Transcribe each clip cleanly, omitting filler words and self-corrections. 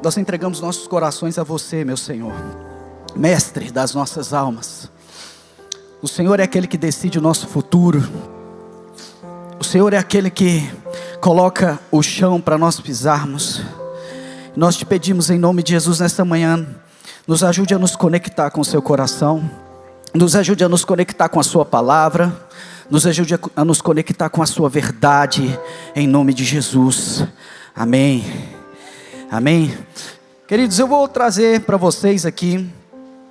Nós entregamos nossos corações a você, meu Senhor, Mestre das nossas almas. O Senhor é aquele que decide o nosso futuro. O Senhor é aquele que coloca o chão para nós pisarmos. Nós te pedimos em nome de Jesus nesta manhã, nos ajude a nos conectar com o seu coração, nos ajude a nos conectar com a sua palavra, nos ajude a nos conectar com a sua verdade, em nome de Jesus. Amém. Amém. Queridos, eu vou trazer para vocês aqui,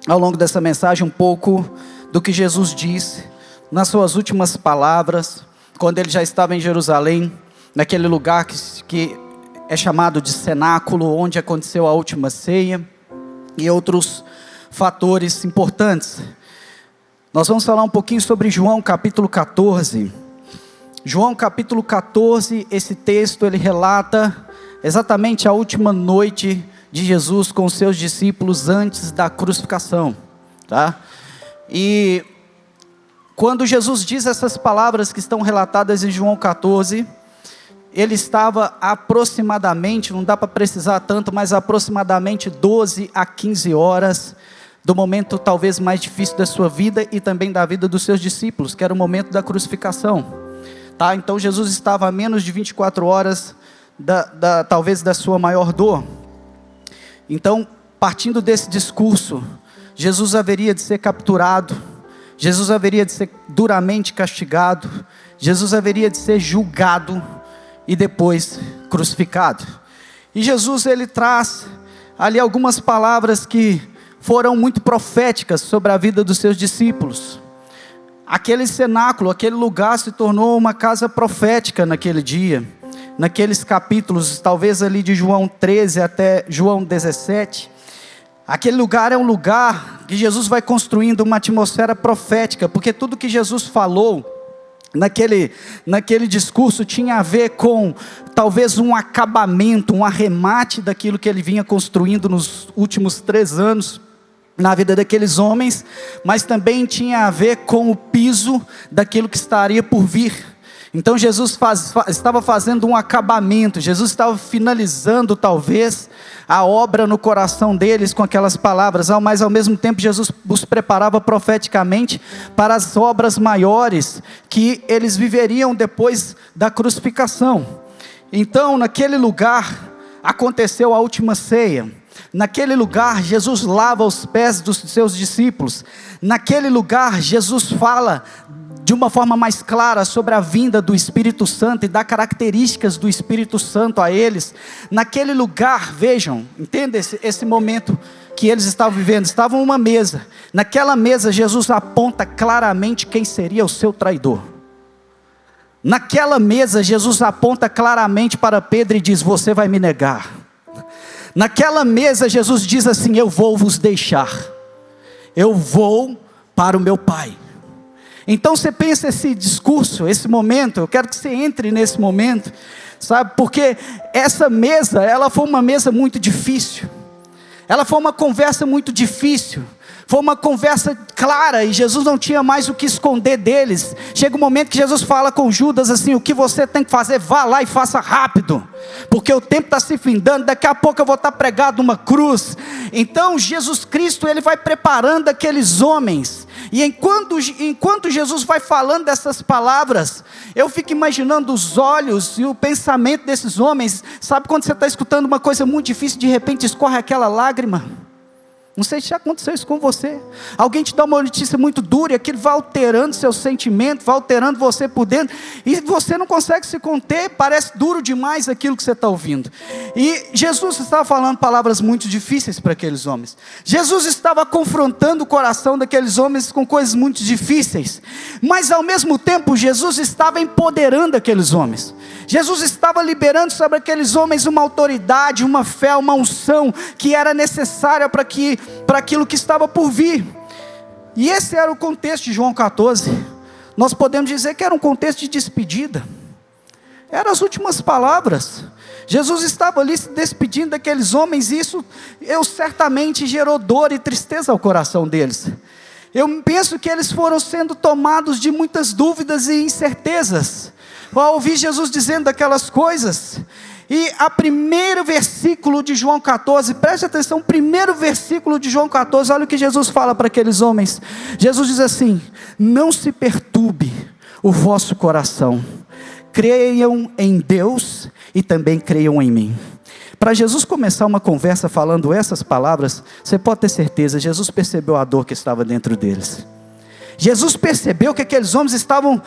ao longo dessa mensagem, um pouco do que Jesus disse nas suas últimas palavras, quando ele já estava em Jerusalém, naquele lugar que é chamado de cenáculo, onde aconteceu a última ceia, e outros fatores importantes. Nós vamos falar um pouquinho sobre João capítulo 14. João capítulo 14, esse texto ele relata exatamente a última noite de Jesus com os seus discípulos antes da crucificação, tá? E quando Jesus diz essas palavras que estão relatadas em João 14, ele estava aproximadamente, não dá para precisar tanto, mas aproximadamente 12 a 15 horas do momento talvez mais difícil da sua vida e também da vida dos seus discípulos, que era o momento da crucificação, tá? Então Jesus estava a menos de 24 horas talvez da sua maior dor. Então, partindo desse discurso, Jesus haveria de ser capturado, Jesus haveria de ser duramente castigado, Jesus haveria de ser julgado e depois crucificado. E Jesus ele traz ali algumas palavras que foram muito proféticas sobre a vida dos seus discípulos. Aquele cenáculo, aquele lugar se tornou uma casa profética naquele dia. Naqueles capítulos, talvez ali de João 13 até João 17, aquele lugar é um lugar que Jesus vai construindo uma atmosfera profética, porque tudo que Jesus falou naquele discurso tinha a ver com talvez um acabamento, um arremate daquilo que ele vinha construindo nos últimos 3 anos na vida daqueles homens, mas também tinha a ver com o piso daquilo que estaria por vir. Então Jesus estava fazendo um acabamento, Jesus estava finalizando talvez a obra no coração deles com aquelas palavras, mas ao mesmo tempo Jesus os preparava profeticamente para as obras maiores que eles viveriam depois da crucificação. Então naquele lugar aconteceu a última ceia, naquele lugar Jesus lava os pés dos seus discípulos, naquele lugar Jesus fala de uma forma mais clara sobre a vinda do Espírito Santo e das características do Espírito Santo a eles. Naquele lugar, vejam, entenda esse momento que eles estavam vivendo, estavam uma mesa, naquela mesa Jesus aponta claramente quem seria o seu traidor. Naquela mesa Jesus aponta claramente para Pedro e diz: você vai me negar. Naquela mesa Jesus diz assim: eu vou vos deixar, eu vou para o meu Pai. Então você pensa esse discurso, esse momento, eu quero que você entre nesse momento, sabe, porque essa mesa, ela foi uma mesa muito difícil, ela foi uma conversa muito difícil, foi uma conversa clara, e Jesus não tinha mais o que esconder deles. Chega um momento que Jesus fala com Judas assim: o que você tem que fazer, vá lá e faça rápido, porque o tempo está se findando, daqui a pouco eu vou estar pregado numa cruz. Então Jesus Cristo, ele vai preparando aqueles homens, e enquanto Jesus vai falando dessas palavras, eu fico imaginando os olhos e o pensamento desses homens. Sabe quando você está escutando uma coisa muito difícil, de repente escorre aquela lágrima? Não sei se já aconteceu isso com você. Alguém te dá uma notícia muito dura e aquilo vai alterando seu sentimento, vai alterando você por dentro, e você não consegue se conter, parece duro demais aquilo que você está ouvindo. E Jesus estava falando palavras muito difíceis para aqueles homens. Jesus estava confrontando o coração daqueles homens com coisas muito difíceis, mas ao mesmo tempo Jesus estava empoderando aqueles homens. Jesus estava liberando sobre aqueles homens uma autoridade, uma fé, uma unção que era necessária para aquilo que estava por vir. E esse era o contexto de João 14. Nós podemos dizer que era um contexto de despedida. Eram as últimas palavras. Jesus estava ali se despedindo daqueles homens, e isso certamente gerou dor e tristeza ao coração deles. Eu penso que eles foram sendo tomados de muitas dúvidas e incertezas ao ouvir Jesus dizendo aquelas coisas. E o primeiro versículo de João 14, preste atenção, o primeiro versículo de João 14, olha o que Jesus fala para aqueles homens. Jesus diz assim: não se perturbe o vosso coração, creiam em Deus e também creiam em mim. Para Jesus começar uma conversa falando essas palavras, você pode ter certeza, Jesus percebeu a dor que estava dentro deles. Jesus percebeu que aqueles homens estavam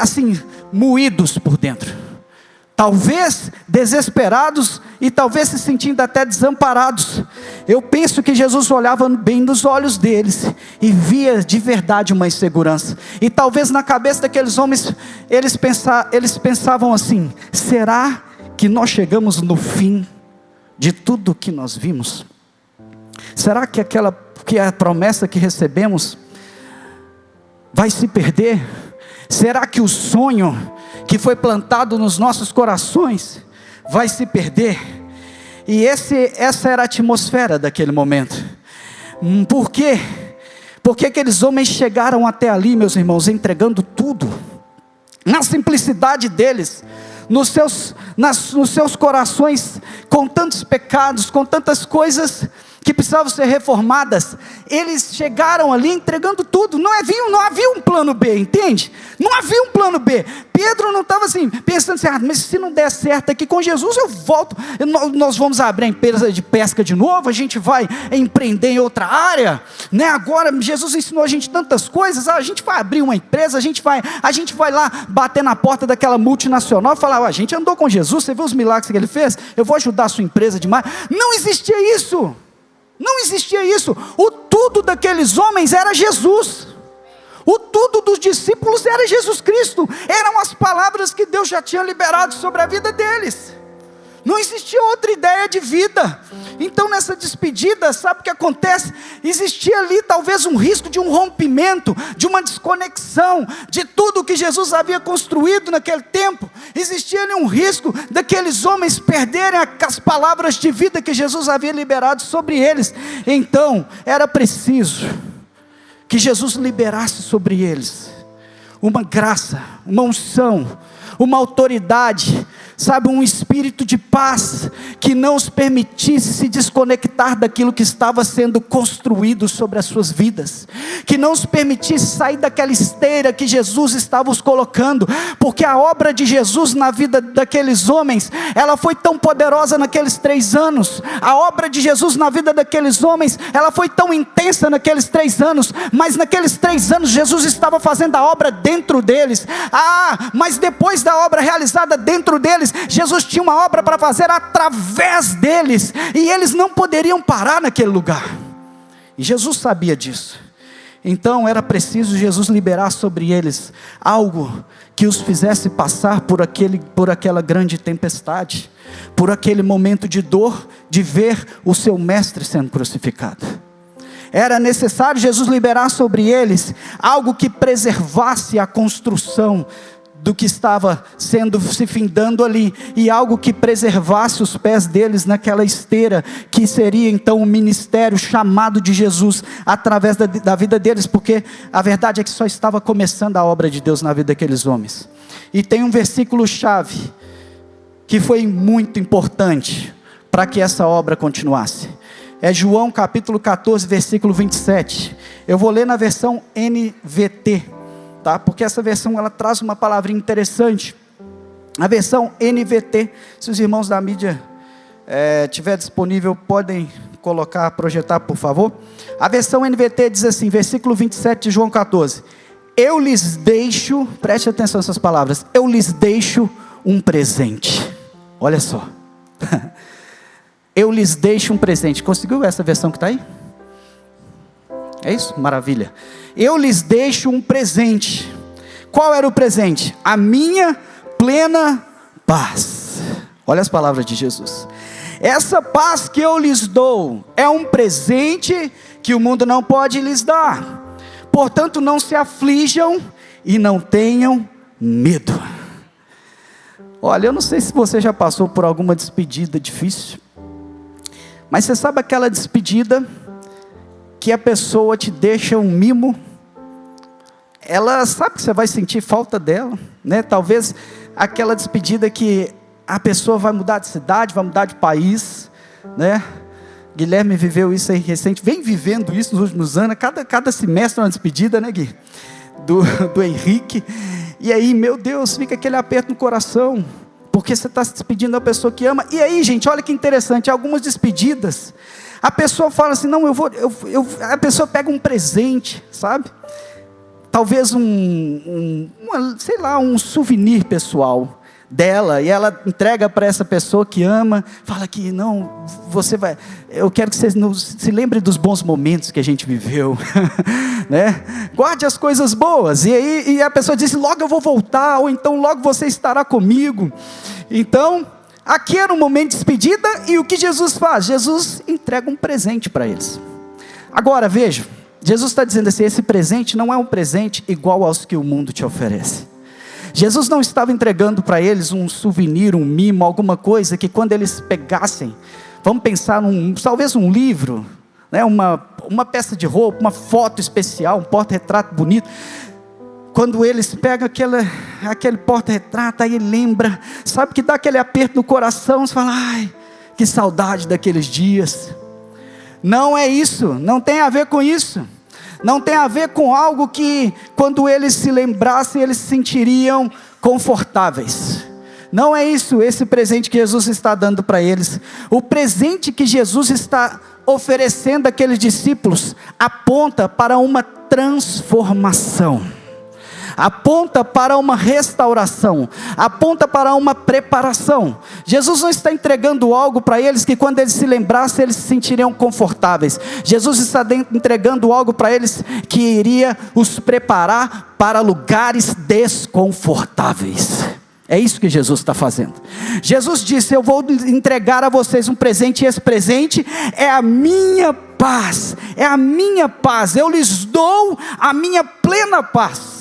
assim, moídos por dentro. Talvez desesperados e talvez se sentindo até desamparados. Eu penso que Jesus olhava bem nos olhos deles e via de verdade uma insegurança. E talvez na cabeça daqueles homens, eles pensavam assim: será que nós chegamos no fim de tudo que nós vimos? Será que a promessa que recebemos vai se perder? Será que o sonho que foi plantado nos nossos corações vai se perder? E essa era a atmosfera daquele momento. Por quê? Porque aqueles homens chegaram até ali, meus irmãos, entregando tudo, na simplicidade deles, nos seus corações, com tantos pecados, com tantas coisas que precisavam ser reformadas. Eles chegaram ali entregando tudo. Não havia um plano B, entende? Não havia um plano B. Pedro não estava assim, pensando assim: mas se não der certo aqui com Jesus, eu volto, nós vamos abrir a empresa de pesca de novo, a gente vai empreender em outra área, né? Agora Jesus ensinou a gente tantas coisas, a gente vai abrir uma empresa, a gente vai lá bater na porta daquela multinacional e falar: a gente andou com Jesus, você viu os milagres que ele fez, eu vou ajudar a sua empresa demais. Não existia isso. Não existia isso. O tudo daqueles homens era Jesus. O tudo dos discípulos era Jesus Cristo. Eram as palavras que Deus já tinha liberado sobre a vida deles. Não existia outra ideia de vida. Então nessa despedida, sabe o que acontece? Existia ali talvez um risco de um rompimento, de uma desconexão de tudo que Jesus havia construído naquele tempo. Existia ali um risco daqueles homens perderem as palavras de vida que Jesus havia liberado sobre eles. Então era preciso que Jesus liberasse sobre eles uma graça, uma unção, uma autoridade, sabe, um espírito de paz, que não os permitisse se desconectar daquilo que estava sendo construído sobre as suas vidas, que não os permitisse sair daquela esteira que Jesus estava os colocando, porque a obra de Jesus na vida daqueles homens, ela foi tão poderosa naqueles 3 anos, a obra de Jesus na vida daqueles homens, ela foi tão intensa naqueles 3 anos, mas naqueles 3 anos Jesus estava fazendo a obra dentro deles. Mas depois da obra realizada dentro deles, Jesus tinha uma obra para fazer através deles, e eles não poderiam parar naquele lugar, e Jesus sabia disso. Então era preciso Jesus liberar sobre eles algo que os fizesse passar por aquela grande tempestade, por aquele momento de dor, de ver o seu mestre sendo crucificado. Era necessário Jesus liberar sobre eles algo que preservasse a construção do que estava se findando ali, e algo que preservasse os pés deles naquela esteira, que seria então o ministério chamado de Jesus, através da vida deles, porque a verdade é que só estava começando a obra de Deus na vida daqueles homens. E tem um versículo chave, que foi muito importante, para que essa obra continuasse. É João capítulo 14, versículo 27, eu vou ler na versão NVT, tá? Porque essa versão ela traz uma palavrinha interessante. A versão NVT, se os irmãos da mídia tiver disponível, podem colocar, projetar, por favor. A versão NVT diz assim, versículo 27 de João 14: eu lhes deixo, preste atenção nessas palavras, eu lhes deixo um presente. Olha só. Eu lhes deixo um presente. Conseguiu essa versão que está aí? É isso? Maravilha. Eu lhes deixo um presente. Qual era o presente? A minha plena paz. Olha as palavras de Jesus. Essa paz que eu lhes dou é um presente que o mundo não pode lhes dar. Portanto, não se aflijam e não tenham medo. Olha, eu não sei se você já passou por alguma despedida difícil, mas você sabe aquela despedida que a pessoa te deixa um mimo, ela sabe que você vai sentir falta dela, né? Talvez aquela despedida que a pessoa vai mudar de cidade, vai mudar de país, né? Guilherme viveu isso aí recente, vem vivendo isso nos últimos anos, cada semestre uma despedida, né, Gui? Do Henrique. E aí, meu Deus, fica aquele aperto no coração, porque você está se despedindo da pessoa que ama. E aí, gente, olha que interessante, algumas despedidas, a pessoa fala assim, não, a pessoa pega um presente, sabe? Talvez um souvenir pessoal dela, e ela entrega para essa pessoa que ama, fala que não, eu quero que você se lembre dos bons momentos que a gente viveu, né? Guarde as coisas boas, e a pessoa diz, logo eu vou voltar, ou então logo você estará comigo. Então, aqui era um momento de despedida, e o que Jesus faz? Jesus entrega um presente para eles. Agora veja, Jesus está dizendo assim, esse presente não é um presente igual aos que o mundo te oferece. Jesus não estava entregando para eles um souvenir, um mimo, alguma coisa que quando eles pegassem, vamos pensar talvez um livro, né, uma peça de roupa, uma foto especial, um porta-retrato bonito. Quando eles pegam aquele porta-retrato, aí lembra, sabe que dá aquele aperto no coração, você fala, ai, que saudade daqueles dias. Não é isso, não tem a ver com isso. Não tem a ver com algo que, quando eles se lembrassem, eles se sentiriam confortáveis. Não é isso, esse presente que Jesus está dando para eles. O presente que Jesus está oferecendo àqueles discípulos, aponta para uma transformação. Aponta para uma restauração, aponta para uma preparação. Jesus não está entregando algo para eles que quando eles se lembrassem, eles se sentiriam confortáveis. Jesus está entregando algo para eles que iria os preparar para lugares desconfortáveis. É isso que Jesus está fazendo. Jesus disse, eu vou entregar a vocês um presente, e esse presente é a minha paz, eu lhes dou a minha plena paz.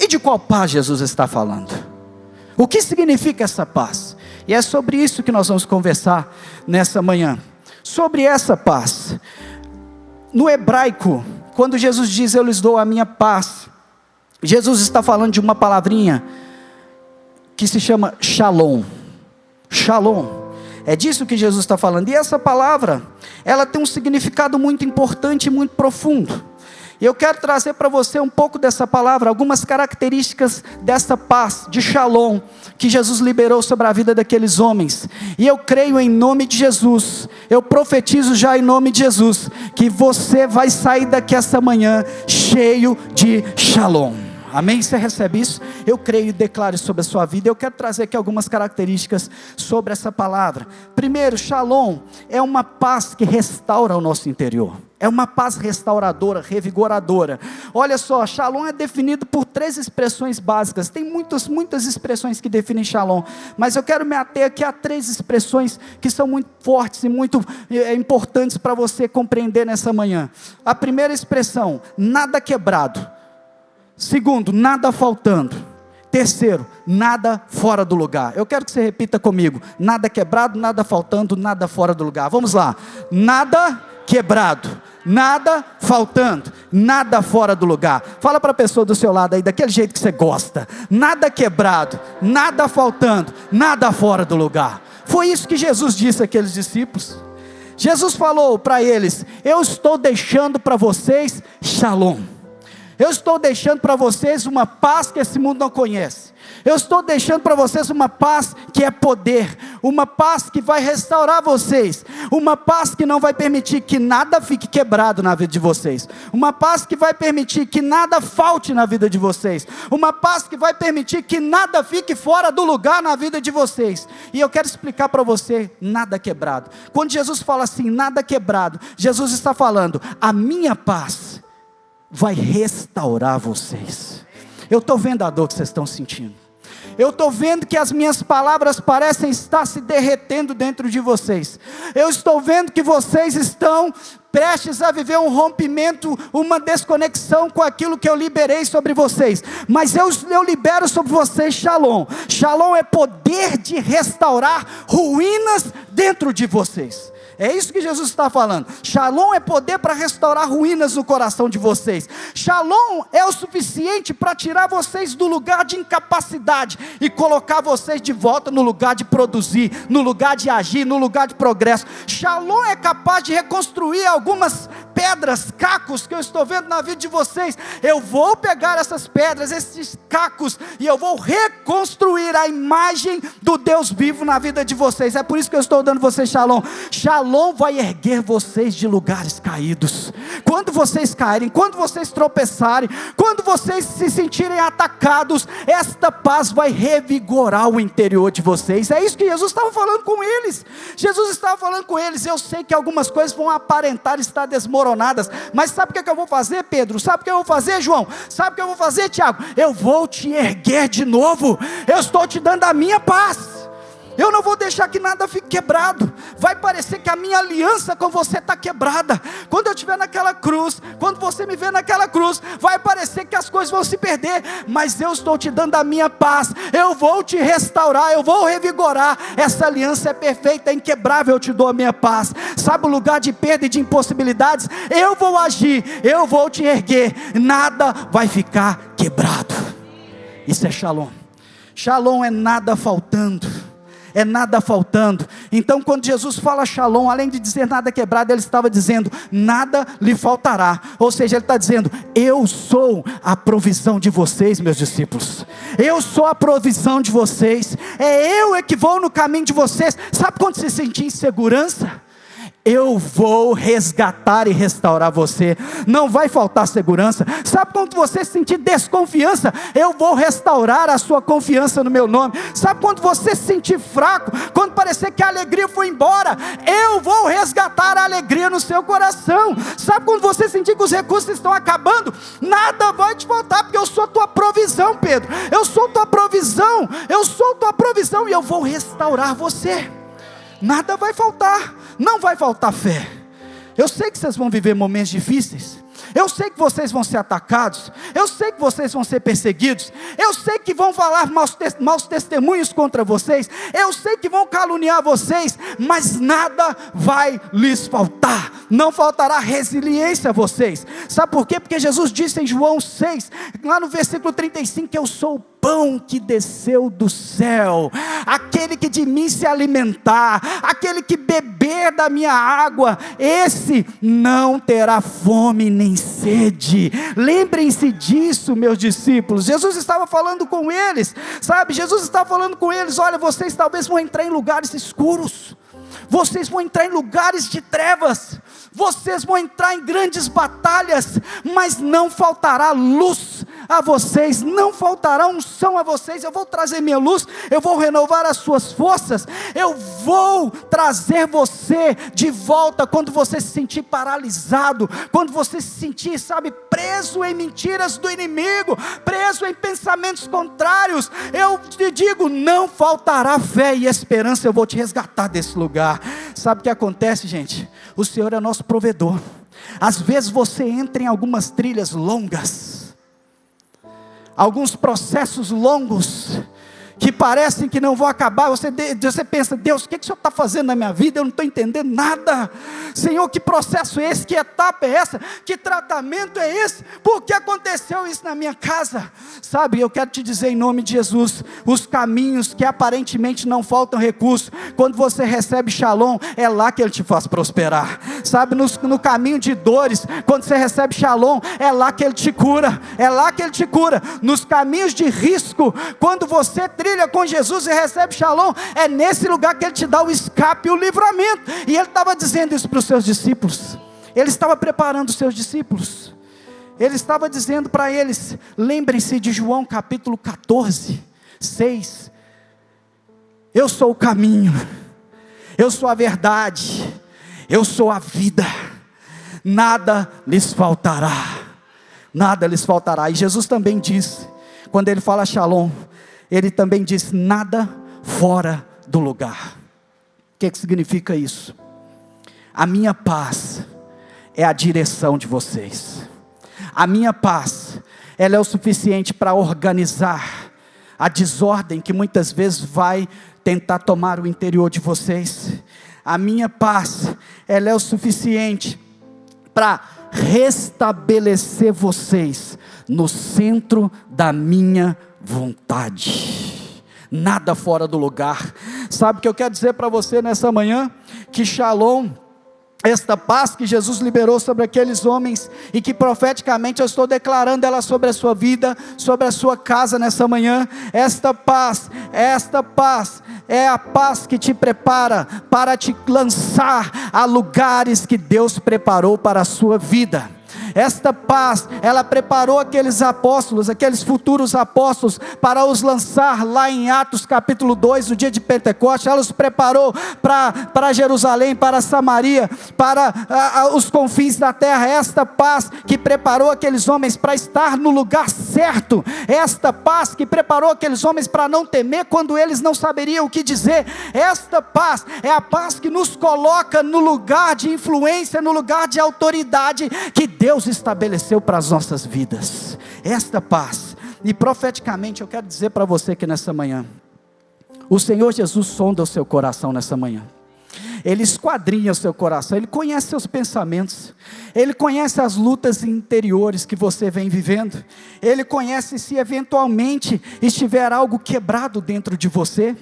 E de qual paz Jesus está falando? O que significa essa paz? E é sobre isso que nós vamos conversar nessa manhã. Sobre essa paz. No hebraico, quando Jesus diz, eu lhes dou a minha paz, Jesus está falando de uma palavrinha que se chama shalom. Shalom. É disso que Jesus está falando. E essa palavra, ela tem um significado muito importante e muito profundo. E eu quero trazer para você um pouco dessa palavra, algumas características dessa paz, de shalom, que Jesus liberou sobre a vida daqueles homens. E eu creio em nome de Jesus, eu profetizo já em nome de Jesus, que você vai sair daqui essa manhã cheio de shalom. Amém? Você recebe isso? Eu creio e declaro sobre a sua vida. Eu quero trazer aqui algumas características sobre essa palavra. Primeiro, shalom é uma paz que restaura o nosso interior. É uma paz restauradora, revigoradora. Olha só, shalom é definido por 3 expressões básicas. Tem muitas expressões que definem shalom, mas eu quero me ater aqui a 3 expressões que são muito fortes e muito importantes para você compreender nessa manhã. A primeira expressão, nada quebrado. Segundo, nada faltando. Terceiro, nada fora do lugar. Eu quero que você repita comigo: nada quebrado, nada faltando, nada fora do lugar. Vamos lá. Nada quebrado, nada faltando, nada fora do lugar. Fala para a pessoa do seu lado aí, daquele jeito que você gosta. Nada quebrado, nada faltando, nada fora do lugar. Foi isso que Jesus disse àqueles discípulos. Jesus falou para eles: eu estou deixando para vocês shalom. Eu estou deixando para vocês uma paz que esse mundo não conhece. Eu estou deixando para vocês uma paz que é poder, uma paz que vai restaurar vocês, uma paz que não vai permitir que nada fique quebrado na vida de vocês, uma paz que vai permitir que nada falte na vida de vocês, uma paz que vai permitir que nada fique fora do lugar na vida de vocês. E eu quero explicar para você, nada quebrado. Quando Jesus fala assim, nada quebrado, Jesus está falando, a minha paz vai restaurar vocês. Eu estou vendo a dor que vocês estão sentindo. Eu estou vendo que as minhas palavras parecem estar se derretendo dentro de vocês. Eu estou vendo que vocês estão prestes a viver um rompimento, uma desconexão com aquilo que eu liberei sobre vocês. Mas eu libero sobre vocês shalom. Shalom é poder de restaurar ruínas dentro de vocês. É isso que Jesus está falando. Shalom é poder para restaurar ruínas no coração de vocês. Shalom é o suficiente para tirar vocês do lugar de incapacidade e colocar vocês de volta no lugar de produzir, no lugar de agir, no lugar de progresso. Shalom é capaz de reconstruir algumas pedras, cacos que eu estou vendo na vida de vocês. Eu vou pegar essas pedras, esses cacos, e eu vou reconstruir a imagem do Deus vivo na vida de vocês. É por isso que eu estou dando vocês shalom. Shalom vai erguer vocês de lugares caídos. Quando vocês caírem, quando vocês tropeçarem, quando vocês se sentirem atacados, esta paz vai revigorar o interior de vocês. É isso que Jesus estava falando com eles. Jesus estava falando com eles. Eu sei que algumas coisas vão aparentar estar desmoronadas, mas sabe o que eu vou fazer, Pedro? Sabe o que eu vou fazer, João? Sabe o que eu vou fazer, Tiago? Eu vou te erguer de novo. Eu estou te dando a minha paz. Eu não vou deixar que nada fique quebrado. Vai parecer que a minha aliança com você está quebrada. Quando eu estiver naquela cruz, quando você me ver naquela cruz, vai parecer que as coisas vão se perder, mas eu estou te dando a minha paz. Eu vou te restaurar, eu vou revigorar. Essa aliança é perfeita, é inquebrável. Eu te dou a minha paz. Sabe o lugar de perda e de impossibilidades? Eu vou agir, eu vou te erguer. Nada vai ficar quebrado. Isso é shalom. Shalom é nada faltando. É nada faltando. Então quando Jesus fala shalom, além de dizer nada quebrado, ele estava dizendo, nada lhe faltará. Ou seja, ele está dizendo, eu sou a provisão de vocês, meus discípulos. Eu sou a provisão de vocês. É eu que vou no caminho de vocês. Sabe quando você sentir insegurança? Eu vou resgatar e restaurar você. Não vai faltar segurança. Sabe quando você sentir desconfiança? Eu vou restaurar a sua confiança no meu nome. Sabe quando você se sentir fraco? Quando parecer que a alegria foi embora? Eu vou resgatar a alegria no seu coração. Sabe quando você sentir que os recursos estão acabando? Nada vai te faltar, porque eu sou tua provisão, Pedro. Eu sou tua provisão. Eu sou tua provisão e eu vou restaurar você. Nada vai faltar. Não vai faltar fé. Eu sei que vocês vão viver momentos difíceis. Eu sei que vocês vão ser atacados. Eu sei que vocês vão ser perseguidos. Eu sei que vão falar maus testemunhos contra vocês. Eu sei que vão caluniar vocês. Mas nada vai lhes faltar. Não faltará resiliência a vocês. Sabe por quê? Porque Jesus disse em João 6, lá no versículo 35, que eu sou o pão que desceu do céu. Aquele que de mim se alimentar, aquele que beber da minha água, esse não terá fome nem sede. Lembrem-se disso, meus discípulos. Jesus estava falando com eles, sabe? Jesus estava falando com eles, olha, vocês talvez vão entrar em lugares escuros. Vocês vão entrar em lugares de trevas, vocês vão entrar em grandes batalhas, mas não faltará luz a vocês, não faltará unção a vocês. Eu vou trazer minha luz, eu vou renovar as suas forças, eu vou trazer você de volta quando você se sentir paralisado, quando você se sentir, sabe, preso em mentiras do inimigo, preso em pensamentos contrários. Eu te digo, não faltará fé e esperança, eu vou te resgatar desse lugar. Sabe o que acontece, gente? O Senhor é nosso provedor. Às vezes você entra em algumas trilhas longas, alguns processos longos, que parecem que não vão acabar. Você pensa, Deus, o que o Senhor está fazendo na minha vida? Eu não estou entendendo nada. Senhor, que processo é esse? Que etapa é essa? Que tratamento é esse? Por que aconteceu isso na minha casa? Sabe, eu quero te dizer em nome de Jesus, os caminhos que aparentemente não faltam recursos, quando você recebe shalom, é lá que Ele te faz prosperar. Sabe, no caminho de dores, quando você recebe shalom, é lá que Ele te cura. É lá que Ele te cura. Nos caminhos de risco, quando você trilha com Jesus e recebe shalom, é nesse lugar que Ele te dá o escape e o livramento. E Ele estava dizendo isso para os seus discípulos. Ele estava preparando os seus discípulos. Ele estava dizendo para eles, lembrem-se de João capítulo 14, 6. Eu sou o caminho, eu sou a verdade, eu sou a vida. Nada lhes faltará. Nada lhes faltará. E Jesus também diz, quando Ele fala shalom, Ele também diz, nada fora do lugar. O que significa isso? A minha paz é a direção de vocês. A minha paz, ela é o suficiente para organizar a desordem que muitas vezes vai tentar tomar o interior de vocês. A minha paz ela é o suficiente para restabelecer vocês no centro da minha vontade. Nada fora do lugar. Sabe o que eu quero dizer para você nessa manhã? Que Shalom, esta paz que Jesus liberou sobre aqueles homens, e que profeticamente eu estou declarando ela sobre a sua vida, sobre a sua casa nessa manhã, esta paz é a paz que te prepara para te lançar a lugares que Deus preparou para a sua vida. Esta paz, ela preparou aqueles apóstolos, aqueles futuros apóstolos, para os lançar lá em Atos capítulo 2, no dia de Pentecostes. Ela os preparou para Jerusalém, para Samaria, para os confins da terra. Esta paz que preparou aqueles homens para estar no lugar certo, esta paz que preparou aqueles homens para não temer quando eles não saberiam o que dizer. Esta paz é a paz que nos coloca no lugar de influência, no lugar de autoridade que Deus estabeleceu para as nossas vidas. Esta paz. E profeticamente eu quero dizer para você que nessa manhã, o Senhor Jesus sonda o seu coração nessa manhã. Ele esquadrinha o seu coração, Ele conhece seus pensamentos, Ele conhece as lutas interiores que você vem vivendo, Ele conhece se eventualmente estiver algo quebrado dentro de você,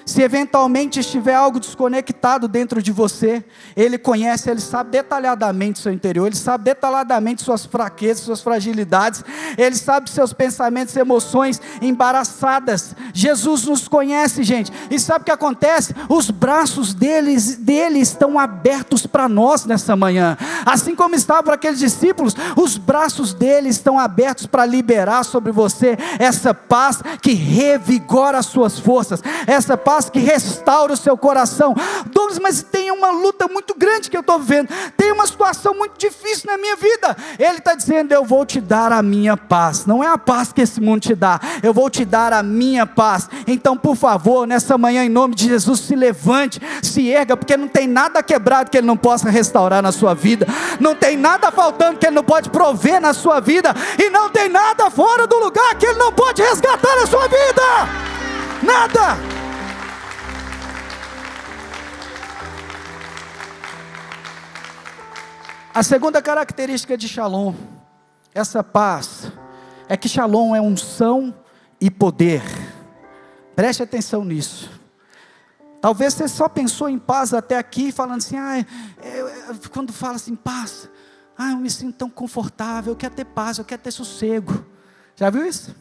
se eventualmente estiver algo desconectado dentro de você. Ele conhece, Ele sabe detalhadamente o seu interior, Ele sabe detalhadamente suas fraquezas, suas fragilidades, Ele sabe seus pensamentos, emoções embaraçadas. Jesus nos conhece, gente, e sabe o que acontece? Os braços dele estão abertos para nós nessa manhã, assim como estavam para aqueles discípulos. Os braços dele estão abertos para liberar sobre você essa paz que revigora as suas forças, essa paz que restaura o seu coração. Douglas, mas tem uma luta muito grande que eu estou vivendo, tem uma situação muito difícil na minha vida. Ele está dizendo: eu vou te dar a minha paz. Não é a paz que esse mundo te dá, eu vou te dar a minha paz. Então, por favor, nessa manhã, em nome de Jesus, se levante, se erga, porque não tem nada quebrado que Ele não possa restaurar na sua vida, não tem nada faltando que Ele não pode prover na sua vida, e não tem nada fora do lugar que Ele não pode resgatar na sua vida. Nada. A segunda característica de Shalom, essa paz, é que Shalom é unção e poder. Preste atenção nisso. Talvez você só pensou em paz até aqui, falando assim: quando fala assim paz, eu me sinto tão confortável, eu quero ter paz, eu quero ter sossego. Já viu isso?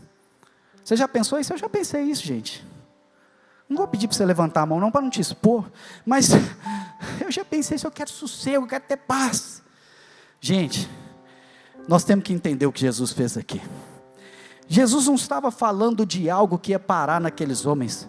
Você já pensou isso? Eu já pensei isso, gente. Não vou pedir para você levantar a mão não, para não te expor, mas eu já pensei isso, eu quero sossego, eu quero ter paz. Gente, nós temos que entender o que Jesus fez aqui. Jesus não estava falando de algo que ia parar naqueles homens.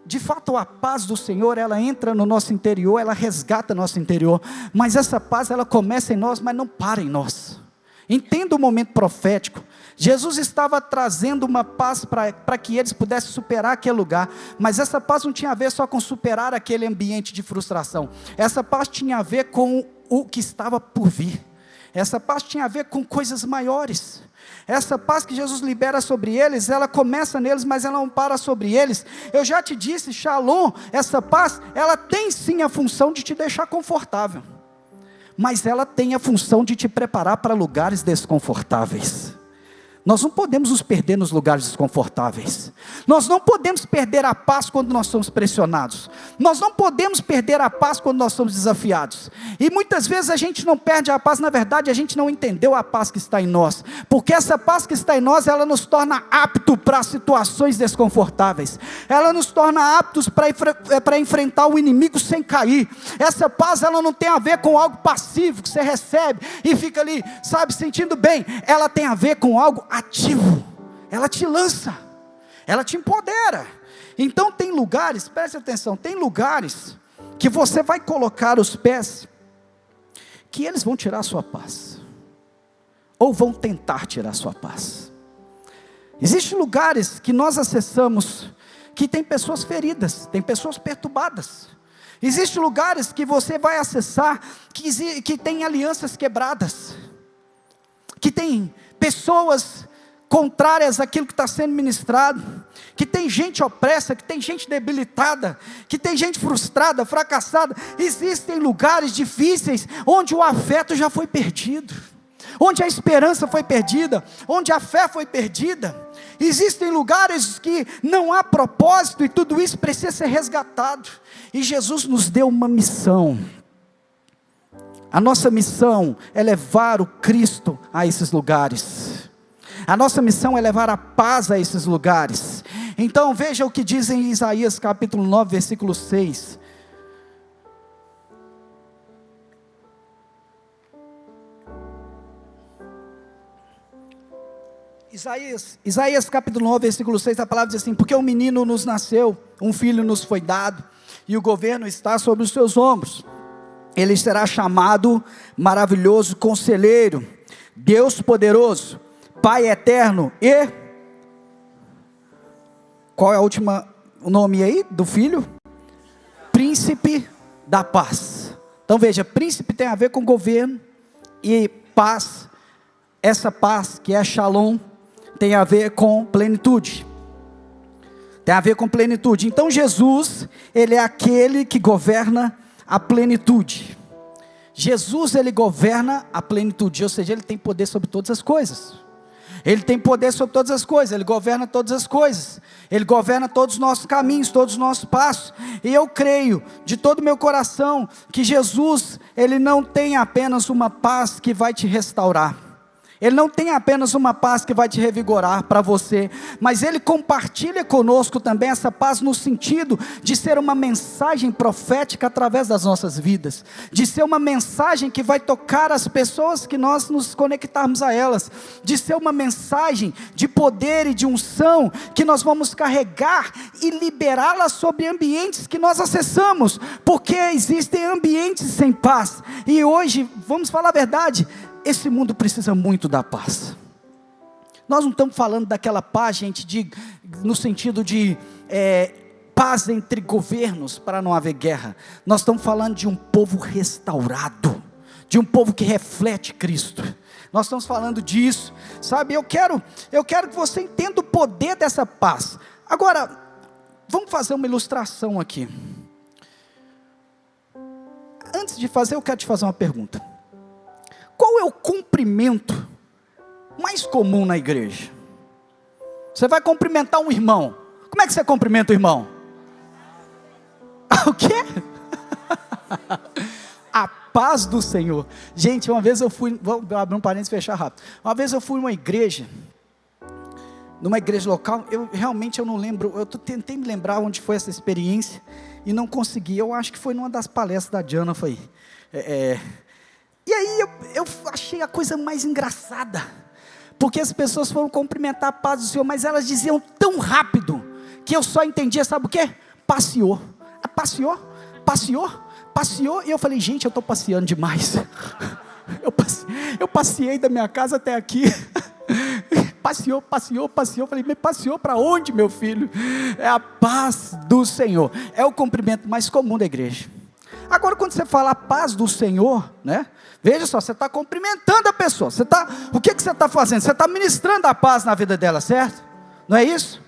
De fato, a paz do Senhor, ela entra no nosso interior, ela resgata nosso interior, mas essa paz, ela começa em nós, mas não para em nós. Entenda o momento profético. Jesus estava trazendo uma paz para que eles pudessem superar aquele lugar, mas essa paz não tinha a ver só com superar aquele ambiente de frustração. Essa paz tinha a ver com o que estava por vir. Essa paz tinha a ver com coisas maiores. Essa paz que Jesus libera sobre eles, ela começa neles, mas ela não para sobre eles. Eu já te disse, Shalom, essa paz, ela tem sim a função de te deixar confortável, mas ela tem a função de te preparar para lugares desconfortáveis. Nós não podemos nos perder nos lugares desconfortáveis. Nós não podemos perder a paz quando nós somos pressionados. Nós não podemos perder a paz quando nós somos desafiados. E muitas vezes a gente não perde a paz, na verdade a gente não entendeu a paz que está em nós. Porque essa paz que está em nós, ela nos torna aptos para situações desconfortáveis. Ela nos torna aptos para enfrentar o inimigo sem cair. Essa paz, ela não tem a ver com algo passivo que você recebe e fica ali, sabe, sentindo bem. Ela tem a ver com algo ativo. Ela te lança, ela te empodera. Então tem lugares, preste atenção, tem lugares que você vai colocar os pés, que eles vão tirar a sua paz, ou vão tentar tirar a sua paz. Existem lugares que nós acessamos, que tem pessoas feridas, tem pessoas perturbadas. Existem lugares que você vai acessar, que tem alianças quebradas, que tem pessoas contrárias àquilo que está sendo ministrado, que tem gente opressa, que tem gente debilitada, que tem gente frustrada, fracassada. Existem lugares difíceis onde o afeto já foi perdido, onde a esperança foi perdida, onde a fé foi perdida. Existem lugares que não há propósito e tudo isso precisa ser resgatado. E Jesus nos deu uma missão. A nossa missão é levar o Cristo a esses lugares. A nossa missão é levar a paz a esses lugares. Então veja o que diz em Isaías capítulo 9, versículo 6. Isaías capítulo 9, versículo 6, a palavra diz assim: porque um menino nos nasceu, um filho nos foi dado, e o governo está sobre os seus ombros. Ele será chamado Maravilhoso Conselheiro, Deus Poderoso, Pai Eterno e... qual é o nome aí do filho? Príncipe da Paz. Então veja, príncipe tem a ver com governo, e paz, essa paz que é Shalom, tem a ver com plenitude. Tem a ver com plenitude. Então Jesus, Ele é aquele que governa a plenitude. Jesus, Ele governa a plenitude, ou seja, Ele tem poder sobre todas as coisas. Ele tem poder sobre todas as coisas, Ele governa todas as coisas, Ele governa todos os nossos caminhos, todos os nossos passos. E eu creio de todo o meu coração que Jesus, Ele não tem apenas uma paz que vai te restaurar, Ele não tem apenas uma paz que vai te revigorar para você, mas Ele compartilha conosco também essa paz no sentido de ser uma mensagem profética através das nossas vidas, de ser uma mensagem que vai tocar as pessoas que nós nos conectarmos a elas, de ser uma mensagem de poder e de unção que nós vamos carregar e liberá-la sobre ambientes que nós acessamos, porque existem ambientes sem paz. E hoje, vamos falar a verdade, esse mundo precisa muito da paz. Nós não estamos falando daquela paz, gente, no sentido de paz entre governos para não haver guerra. Nós estamos falando de um povo restaurado, de um povo que reflete Cristo. Nós estamos falando disso, sabe? Eu quero que você entenda o poder dessa paz. Agora, vamos fazer uma ilustração aqui. Antes de fazer, eu quero te fazer uma pergunta. Qual é o cumprimento mais comum na igreja? Você vai cumprimentar um irmão. Como é que você cumprimenta o irmão? O quê? A paz do Senhor. Gente, uma vez eu fui, vou abrir um parênteses e fechar rápido. Uma vez eu fui numa igreja local, eu realmente não lembro, eu tentei me lembrar onde foi essa experiência, e não consegui. Eu acho que foi numa das palestras da Diana, foi... E aí eu achei a coisa mais engraçada, porque as pessoas foram cumprimentar a paz do Senhor, mas elas diziam tão rápido, que eu só entendia, sabe o quê? Passeou, e eu falei, gente, eu estou passeando demais, eu passeei da minha casa até aqui, passeou, falei, mas passeou para onde, meu filho? É a paz do Senhor, é o cumprimento mais comum da igreja. Agora, quando você fala a paz do Senhor, né? Veja só, você está cumprimentando a pessoa, o que você está fazendo? Você está ministrando a paz na vida dela, certo? Não é isso?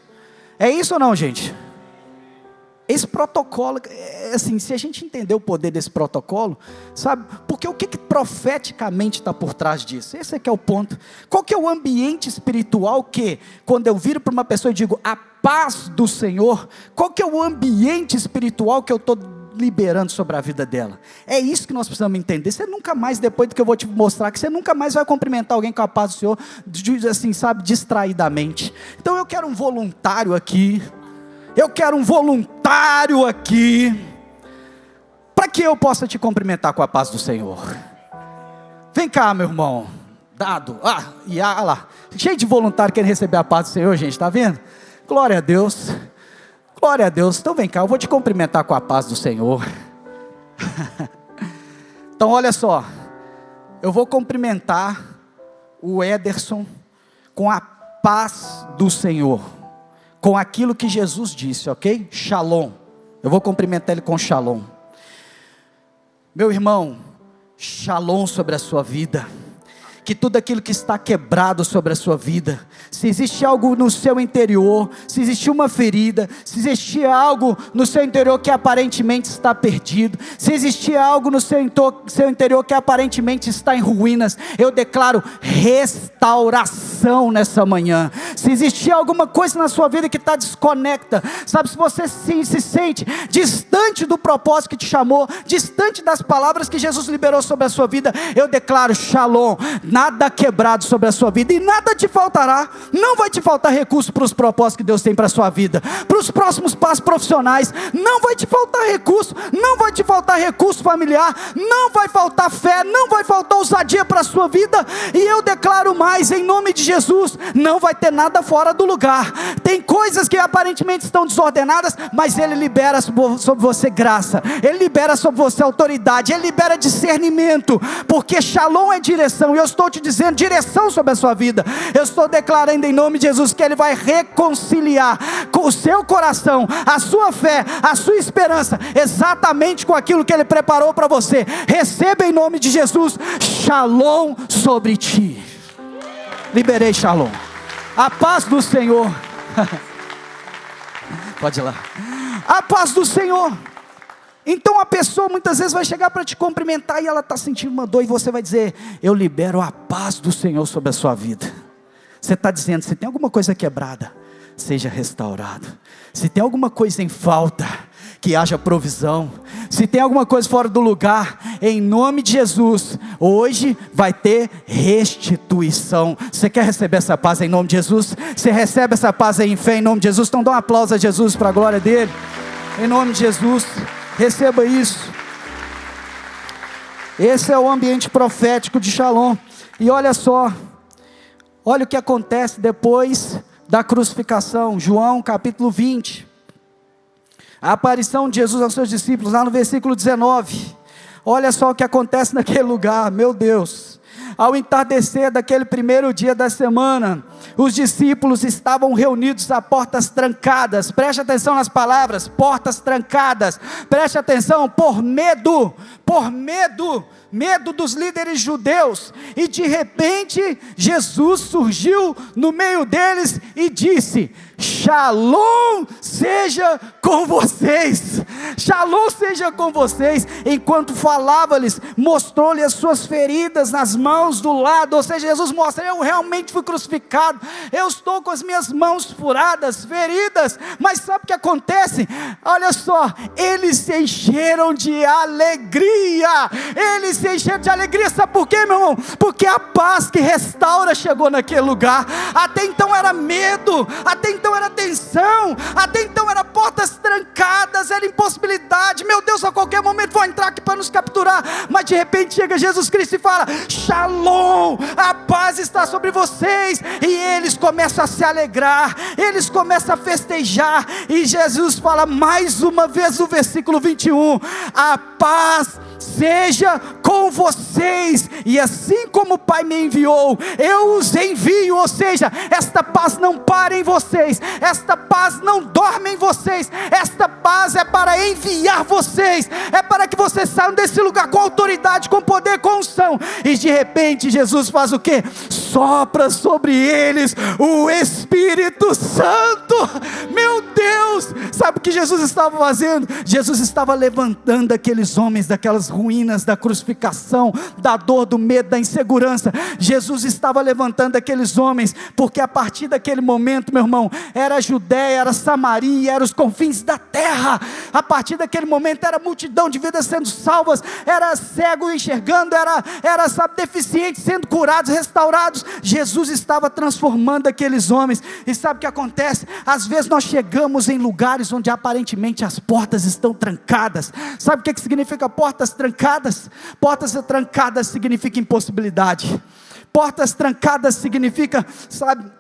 É isso ou não, gente? Esse protocolo, assim, se a gente entender o poder desse protocolo, sabe? Porque o que profeticamente está por trás disso? Esse é que é o ponto. Qual que é o ambiente espiritual que, quando eu viro para uma pessoa e digo, a paz do Senhor, qual que é o ambiente espiritual que eu estou liberando sobre a vida dela? É isso que nós precisamos entender. Você nunca mais, depois do que eu vou te mostrar, que você nunca mais vai cumprimentar alguém com a paz do Senhor, assim, sabe, distraidamente. Então eu quero um voluntário aqui, para que eu possa te cumprimentar com a paz do Senhor. Vem cá, meu irmão, dado, lá, cheio de voluntário querendo receber a paz do Senhor, gente, está vendo? Glória a Deus. Glória a Deus. Então vem cá, eu vou te cumprimentar com a paz do Senhor. Então olha só, eu vou cumprimentar o Ederson com a paz do Senhor, com aquilo que Jesus disse, ok? Shalom. Eu vou cumprimentar ele com shalom. Meu irmão, shalom sobre a sua vida. que tudo aquilo que está quebrado sobre a sua vida, se existe algo no seu interior, se existe uma ferida, se existe algo no seu interior que aparentemente está perdido, se existe algo no seu interior que aparentemente está em ruínas, eu declaro restauração nessa manhã. Se existir alguma coisa na sua vida que está desconecta, sabe, se você se sente distante do propósito que te chamou, distante das palavras que Jesus liberou sobre a sua vida, eu declaro shalom, nada quebrado sobre a sua vida, e nada te faltará. Não vai te faltar recurso para os propósitos que Deus tem para a sua vida, para os próximos passos profissionais, não vai te faltar recurso, não vai te faltar recurso familiar, não vai faltar fé, não vai faltar ousadia para a sua vida, e eu declaro mais, em nome de Jesus, não vai ter nada fora do lugar. Tem coisas que aparentemente estão desordenadas, mas Ele libera sobre você graça, Ele libera sobre você autoridade, Ele libera discernimento, porque shalom é direção, e eu estou te dizendo direção sobre a sua vida. Eu estou declarando em nome de Jesus que Ele vai reconciliar com o seu coração, a sua fé, a sua esperança, exatamente com aquilo que Ele preparou para você. Receba em nome de Jesus shalom sobre ti. Liberei shalom, a paz do Senhor. Pode ir lá. A paz do Senhor. Então a pessoa muitas vezes vai chegar para te cumprimentar e ela está sentindo uma dor, e você vai dizer: eu libero a paz do Senhor sobre a sua vida. Você está dizendo: se tem alguma coisa quebrada, seja restaurado. Se tem alguma coisa em falta, que haja provisão. Se tem alguma coisa fora do lugar, em nome de Jesus, hoje vai ter restituição. Você quer receber essa paz em nome de Jesus? Você recebe essa paz aí em fé em nome de Jesus? Então dá um aplauso a Jesus para a glória dele. Em nome de Jesus, receba isso. Esse é o ambiente profético de Shalom. E olha só, olha o que acontece depois da crucificação. João capítulo 20. A aparição de Jesus aos seus discípulos, lá no versículo 19. Olha só o que acontece naquele lugar, meu Deus. Ao entardecer daquele primeiro dia da semana, os discípulos estavam reunidos a portas trancadas. Preste atenção nas palavras, portas trancadas. Preste atenção, por medo dos líderes judeus. E de repente, Jesus surgiu no meio deles e disse: Shalom seja com vocês. Shalom seja com vocês. Enquanto falava-lhes, mostrou-lhe as suas feridas nas mãos do lado. Ou seja, Jesus mostra: eu realmente fui crucificado, eu estou com as minhas mãos furadas, feridas. Mas sabe o que acontece? Olha só, eles se encheram de alegria. Eles se encheram de alegria. Sabe por quê, meu irmão? Porque a paz que restaura chegou naquele lugar. Até então era medo, até então era tensão, até então era portas trancadas, era impossibilidade. Meu Deus, a qualquer momento vão entrar aqui para nos capturar. Mas de repente chega Jesus Cristo e fala: Shalom, a paz está sobre vocês. E eles começam a se alegrar, eles começam a festejar. E Jesus fala mais uma vez no versículo 21: a paz seja com vocês, e assim como o Pai me enviou, eu os envio. Ou seja, esta paz não para em vocês, esta paz não dorme em vocês, esta paz é para enviar vocês, é para que vocês saiam desse lugar com autoridade, com poder, com unção. E de repente Jesus faz o quê? Sopra sobre eles o Espírito Santo. Meu Deus, sabe o que Jesus estava fazendo? Jesus estava levantando aqueles homens daquelas ruínas da crucificação, da dor, do medo, da insegurança. Jesus estava levantando aqueles homens, porque a partir daquele momento, meu irmão, era a Judéia, era Samaria, era os confins da terra. A partir daquele momento era multidão de vidas sendo salvas, era cego enxergando, era sabe, deficientes sendo curados, restaurados. Jesus estava transformando aqueles homens. E sabe o que acontece? Às vezes nós chegamos em lugares onde aparentemente as portas estão trancadas. Sabe o que significa portas trancadas? Portas trancadas significa impossibilidade. Portas trancadas significa, sabe,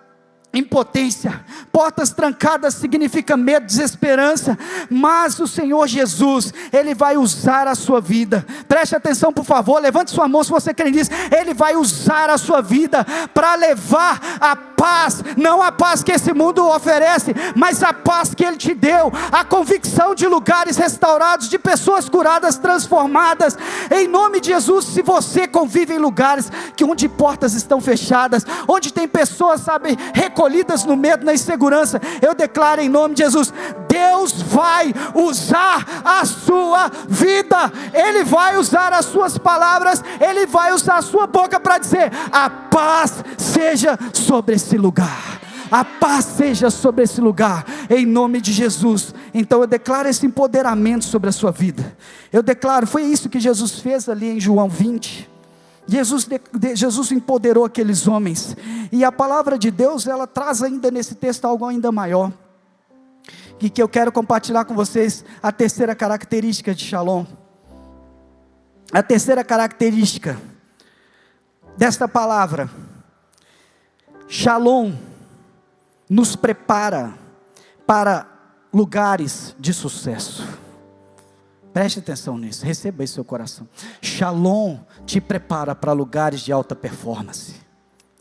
impotência. Portas trancadas significa medo, desesperança, mas o Senhor Jesus, Ele vai usar a sua vida. Preste atenção, por favor, levante sua mão se você crê nisso. Ele vai usar a sua vida para levar a paz, não a paz que esse mundo oferece, mas a paz que Ele te deu, a convicção de lugares restaurados, de pessoas curadas, transformadas, em nome de Jesus. Se você convive em lugares onde portas estão fechadas, onde tem pessoas, sabe, recolhidas no medo, na insegurança, eu declaro em nome de Jesus, Deus vai usar a sua vida, Ele vai usar as suas palavras, Ele vai usar a sua boca para dizer: a paz seja sobre esse lugar, a paz seja sobre esse lugar, em nome de Jesus. Então eu declaro esse empoderamento sobre a sua vida, eu declaro, foi isso que Jesus fez ali em João 20, Jesus empoderou aqueles homens, e a palavra de Deus, ela traz ainda nesse texto algo ainda maior, e que eu quero compartilhar com vocês, a terceira característica de Shalom. A terceira característica desta palavra, Shalom, nos prepara para lugares de sucesso. Preste atenção nisso, receba isso no seu coração. Shalom te prepara para lugares de alta performance,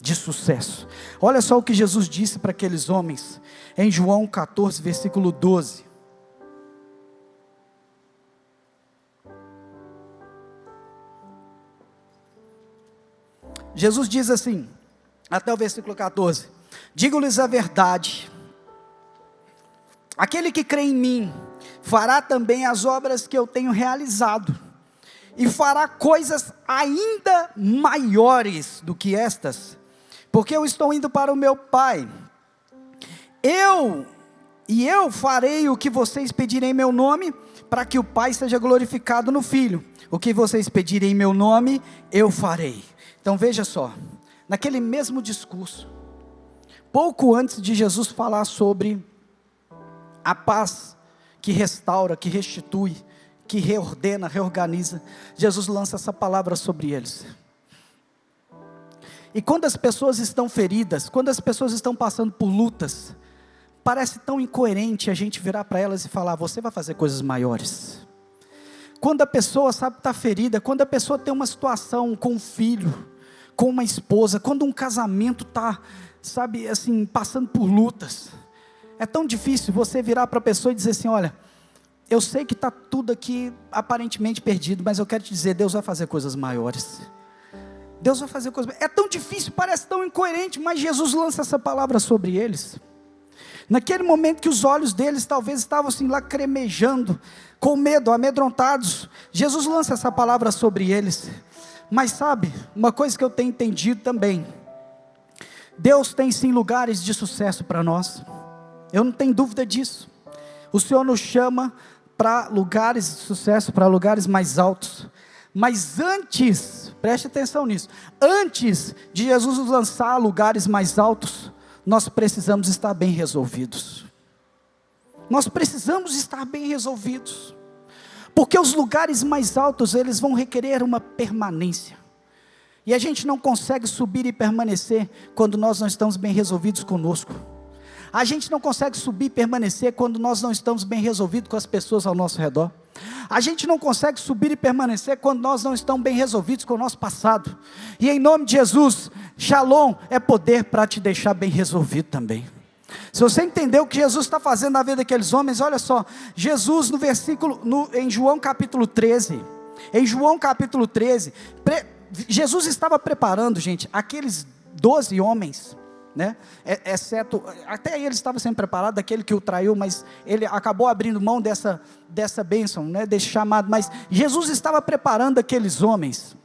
de sucesso. Olha só o que Jesus disse para aqueles homens, em João 14, versículo 12. Jesus diz assim, até o versículo 14: digo-lhes a verdade, aquele que crê em mim, fará também as obras que eu tenho realizado, e fará coisas ainda maiores do que estas, porque eu estou indo para o meu Pai. Eu farei o que vocês pedirem em meu nome, para que o Pai seja glorificado no Filho. O que vocês pedirem em meu nome, eu farei. Então veja só, naquele mesmo discurso, pouco antes de Jesus falar sobre a paz que restaura, que restitui, que reordena, reorganiza, Jesus lança essa palavra sobre eles. E quando as pessoas estão feridas, quando as pessoas estão passando por lutas, parece tão incoerente a gente virar para elas e falar: você vai fazer coisas maiores. Quando a pessoa, sabe, está ferida, quando a pessoa tem uma situação com um filho, com uma esposa, quando um casamento está, sabe, assim, passando por lutas, é tão difícil você virar para a pessoa e dizer assim: olha, eu sei que está tudo aqui aparentemente perdido, mas eu quero te dizer, Deus vai fazer coisas maiores. Deus vai fazer coisas maiores. É tão difícil, parece tão incoerente, mas Jesus lança essa palavra sobre eles. Naquele momento que os olhos deles talvez estavam assim lacrimejando, com medo, amedrontados, Jesus lança essa palavra sobre eles. Mas sabe, uma coisa que eu tenho entendido também, Deus tem sim lugares de sucesso para nós, eu não tenho dúvida disso. O Senhor nos chama para lugares de sucesso, para lugares mais altos. Mas antes, preste atenção nisso, antes de Jesus nos lançar a lugares mais altos, nós precisamos estar bem resolvidos. Nós precisamos estar bem resolvidos. Porque os lugares mais altos, eles vão requerer uma permanência. E a gente não consegue subir e permanecer quando nós não estamos bem resolvidos conosco. A gente não consegue subir e permanecer quando nós não estamos bem resolvidos com as pessoas ao nosso redor. A gente não consegue subir e permanecer quando nós não estamos bem resolvidos com o nosso passado. E em nome de Jesus, Shalom é poder para te deixar bem resolvido também. Se você entendeu o que Jesus está fazendo na vida daqueles homens, olha só, Jesus em João capítulo 13, Jesus estava preparando, gente, aqueles 12 homens, né? Exceto, até ele estava sendo preparado, daquele que o traiu, mas ele acabou abrindo mão dessa bênção, né? Desse chamado, mas Jesus estava preparando aqueles homens,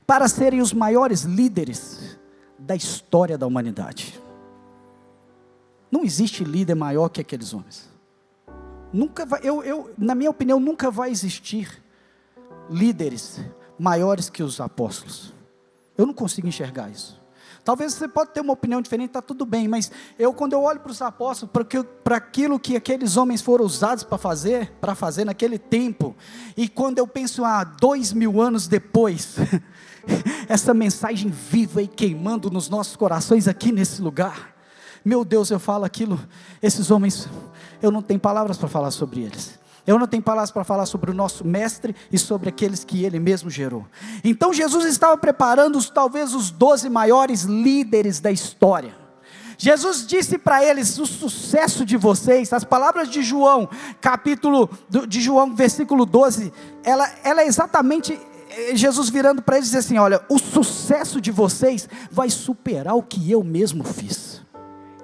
para serem os maiores líderes da história da humanidade. Não existe líder maior que aqueles homens. Nunca vai, na minha opinião, nunca vai existir líderes maiores que os apóstolos. Eu não consigo enxergar isso. Talvez você pode ter uma opinião diferente, está tudo bem, mas quando eu olho para os apóstolos, para aquilo que aqueles homens foram usados para fazer naquele tempo, e quando eu penso 2000 anos depois, essa mensagem viva e queimando nos nossos corações aqui nesse lugar, Meu Deus, eu falo aquilo, esses homens, eu não tenho palavras para falar sobre eles. Eu não tenho palavras para falar sobre o nosso mestre e sobre aqueles que ele mesmo gerou. Então Jesus estava preparando talvez os 12 maiores líderes da história. Jesus disse para eles: o sucesso de vocês, as palavras de João, versículo 12, ela é exatamente Jesus virando para eles e diz assim: olha, o sucesso de vocês vai superar o que eu mesmo fiz.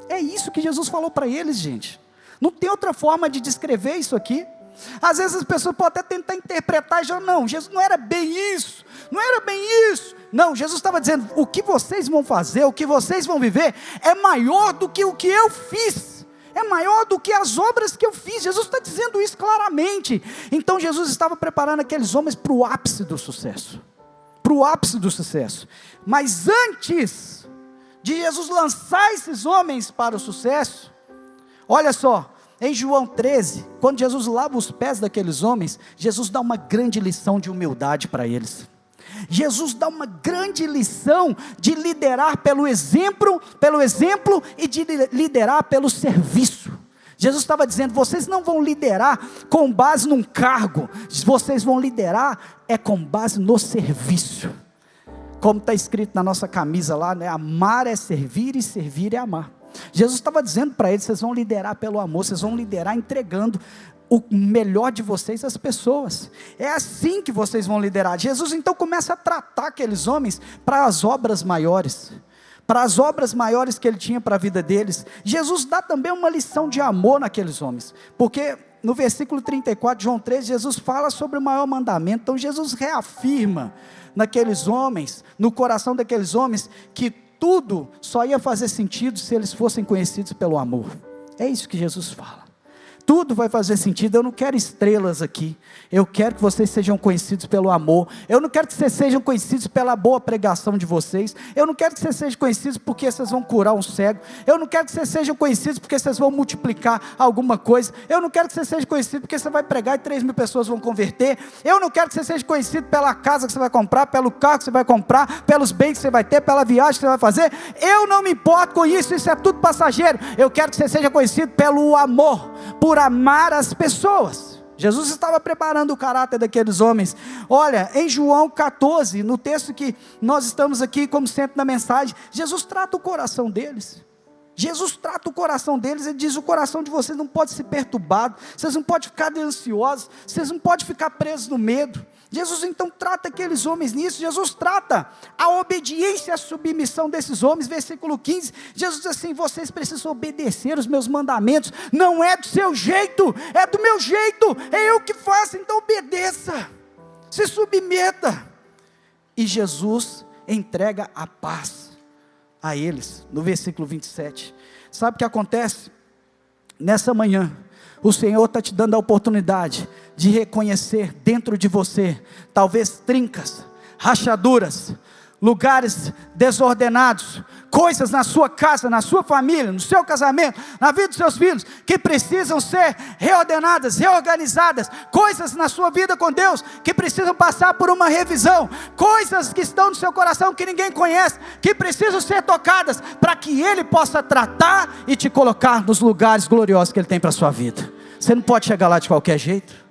É isso que Jesus falou para eles, gente. Não tem outra forma de descrever isso aqui. Às vezes as pessoas podem até tentar interpretar e já não, Jesus não era bem isso, não era bem isso. Não, Jesus estava dizendo: o que vocês vão fazer, o que vocês vão viver, é maior do que o que eu fiz, é maior do que as obras que eu fiz. Jesus está dizendo isso claramente. Então Jesus estava preparando aqueles homens para o ápice do sucesso, para o ápice do sucesso. Mas antes de Jesus lançar esses homens para o sucesso, olha só, em João 13, quando Jesus lava os pés daqueles homens, Jesus dá uma grande lição de humildade para eles. Jesus dá uma grande lição de liderar pelo exemplo e de liderar pelo serviço. Jesus estava dizendo: vocês não vão liderar com base num cargo, vocês vão liderar com base no serviço. Como está escrito na nossa camisa lá, né? Amar é servir e servir é amar. Jesus estava dizendo para eles: vocês vão liderar pelo amor, vocês vão liderar entregando o melhor de vocês às pessoas. É assim que vocês vão liderar. Jesus então começa a tratar aqueles homens para as obras maiores, que ele tinha para a vida deles. Jesus dá também uma lição de amor naqueles homens, porque no versículo 34 de João 13, Jesus fala sobre o maior mandamento. Então Jesus reafirma naqueles homens, no coração daqueles homens, que tudo só ia fazer sentido se eles fossem conhecidos pelo amor. É isso que Jesus fala. Tudo vai fazer sentido. Eu não quero estrelas aqui, eu quero que vocês sejam conhecidos pelo amor. Eu não quero que vocês sejam conhecidos pela boa pregação de vocês. Eu não quero que vocês sejam conhecidos porque vocês vão curar um cego. Eu não quero que vocês sejam conhecidos porque vocês vão multiplicar alguma coisa. Eu não quero que vocês sejam conhecidos porque você vai pregar e 3.000 pessoas vão converter. Eu não quero que você seja conhecido pela casa que você vai comprar, pelo carro que você vai comprar, pelos bens que você vai ter, pela viagem que você vai fazer. Eu não me importo com isso, isso é tudo passageiro. Eu quero que você seja conhecido pelo amor, por amar as pessoas. Jesus estava preparando o caráter daqueles homens. Olha, em João 14, no texto que nós estamos aqui como centro da mensagem, Jesus trata o coração deles. Jesus trata o coração deles, ele diz: o coração de vocês não pode ser perturbado, vocês não podem ficar ansiosos, vocês não podem ficar presos no medo. Jesus então trata aqueles homens nisso. Jesus trata a obediência e a submissão desses homens. Versículo 15, Jesus diz assim: vocês precisam obedecer os meus mandamentos. Não é do seu jeito, é do meu jeito, é eu que faço. Então obedeça, se submeta. E Jesus entrega a paz a eles. No versículo 27, sabe o que acontece? Nessa manhã, o Senhor está te dando a oportunidade de reconhecer dentro de você, talvez trincas, rachaduras, lugares desordenados, coisas na sua casa, na sua família, no seu casamento, na vida dos seus filhos, que precisam ser reordenadas, reorganizadas, coisas na sua vida com Deus, que precisam passar por uma revisão, coisas que estão no seu coração, que ninguém conhece, que precisam ser tocadas, para que Ele possa tratar e te colocar nos lugares gloriosos que Ele tem para a sua vida. Você não pode chegar lá de qualquer jeito.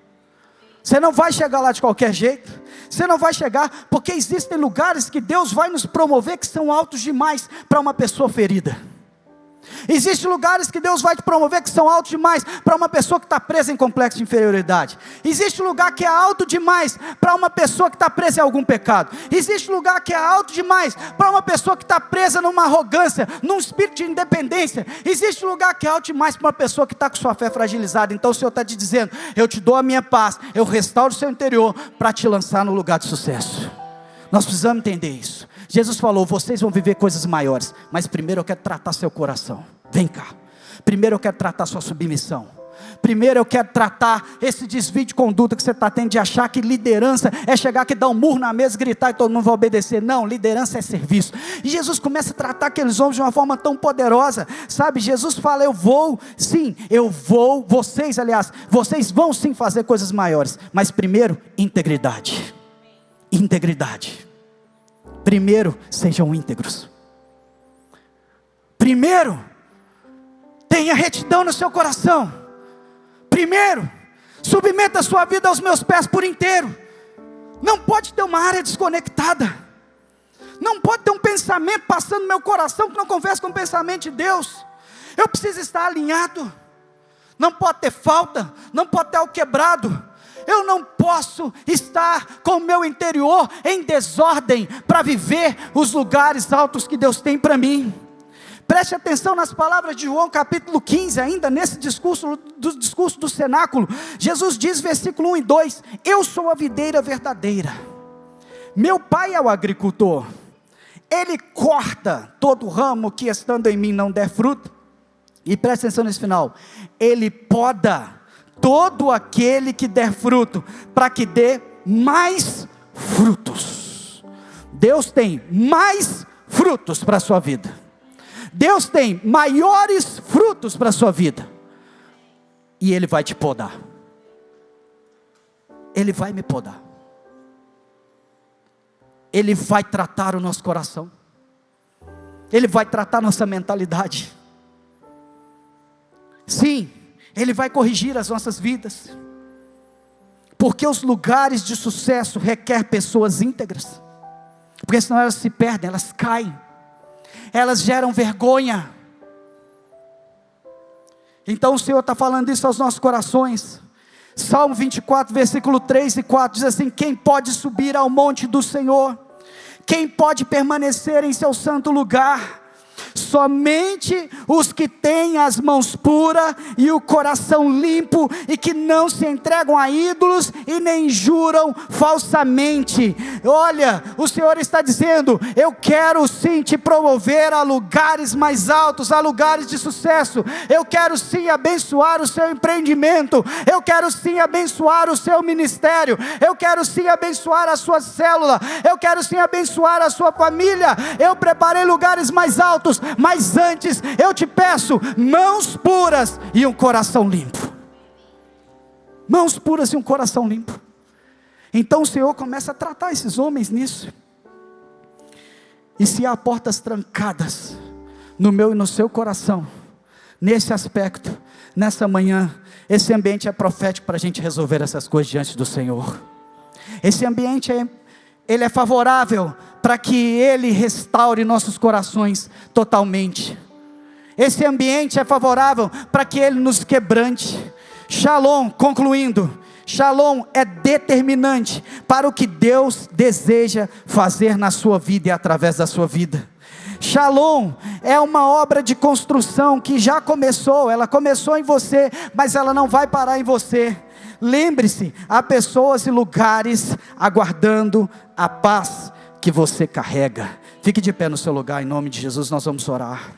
Você não vai chegar lá de qualquer jeito. Você não vai chegar, porque existem lugares que Deus vai nos promover que são altos demais para uma pessoa ferida. Existem lugares que Deus vai te promover que são altos demais para uma pessoa que está presa em complexo de inferioridade. Existe lugar que é alto demais para uma pessoa que está presa em algum pecado. Existe lugar que é alto demais para uma pessoa que está presa numa arrogância, num espírito de independência. Existe lugar que é alto demais para uma pessoa que está com sua fé fragilizada. Então o Senhor está te dizendo: eu te dou a minha paz, eu restauro o seu interior para te lançar no lugar de sucesso. Nós precisamos entender isso. Jesus falou: vocês vão viver coisas maiores, mas primeiro eu quero tratar seu coração. Vem cá. Primeiro eu quero tratar sua submissão. Primeiro eu quero tratar esse desvio de conduta que você está tendo, de achar que liderança é chegar aqui, dar um murro na mesa, gritar e todo mundo vai obedecer. Não, liderança é serviço. E Jesus começa a tratar aqueles homens de uma forma tão poderosa, sabe? Jesus fala: eu vou vocês vão sim fazer coisas maiores, mas primeiro, integridade. Integridade. Primeiro, sejam íntegros. Primeiro, Tenha retidão no seu coração. Primeiro, submeta a sua vida aos meus pés por inteiro. Não pode ter uma área desconectada. Não pode ter um pensamento passando no meu coração que não conversa com o pensamento de Deus. Eu preciso estar alinhado. Não pode ter falta, não pode ter algo quebrado. Eu não posso estar com o meu interior em desordem para viver os lugares altos que Deus tem para mim. Preste atenção nas palavras de João capítulo 15, ainda nesse discurso do cenáculo. Jesus diz, versículo 1 e 2, eu sou a videira verdadeira, meu pai é o agricultor, ele corta todo ramo que estando em mim não der fruto, e preste atenção nesse final, ele poda todo aquele que der fruto, para que dê mais frutos. Deus tem mais frutos para a sua vida. Deus tem maiores frutos para a sua vida. E Ele vai te podar. Ele vai me podar. Ele vai tratar o nosso coração. Ele vai tratar nossa mentalidade. Sim, Ele vai corrigir as nossas vidas. Porque os lugares de sucesso requerem pessoas íntegras. Porque senão elas se perdem, elas caem. Elas geram vergonha. Então o Senhor está falando isso aos nossos corações. Salmo 24, versículo 3 e 4 diz assim: quem pode subir ao monte do Senhor? Quem pode permanecer em seu santo lugar? Somente os que têm as mãos puras e o coração limpo, e que não se entregam a ídolos e nem juram falsamente. Olha, o Senhor está dizendo: eu quero sim te promover a lugares mais altos, a lugares de sucesso. Eu quero sim abençoar o seu empreendimento. Eu quero sim abençoar o seu ministério. Eu quero sim abençoar a sua célula. Eu quero sim abençoar a sua família. Eu preparei lugares mais altos, mas antes eu te peço mãos puras e um coração limpo. Mãos puras e um coração limpo. Então o Senhor começa a tratar esses homens nisso. E se há portas trancadas no meu e no seu coração, nesse aspecto, nessa manhã, esse ambiente é profético para a gente resolver essas coisas diante do Senhor. Esse ambiente ele é favorável para que Ele restaure nossos corações totalmente. Esse ambiente é favorável para que Ele nos quebrante. Shalom, concluindo, Shalom é determinante para o que Deus deseja fazer na sua vida e através da sua vida. Shalom é uma obra de construção que já começou, ela começou em você, mas ela não vai parar em você. Lembre-se, há pessoas e lugares aguardando a paz que você carrega. Fique de pé no seu lugar, em nome de Jesus nós vamos orar.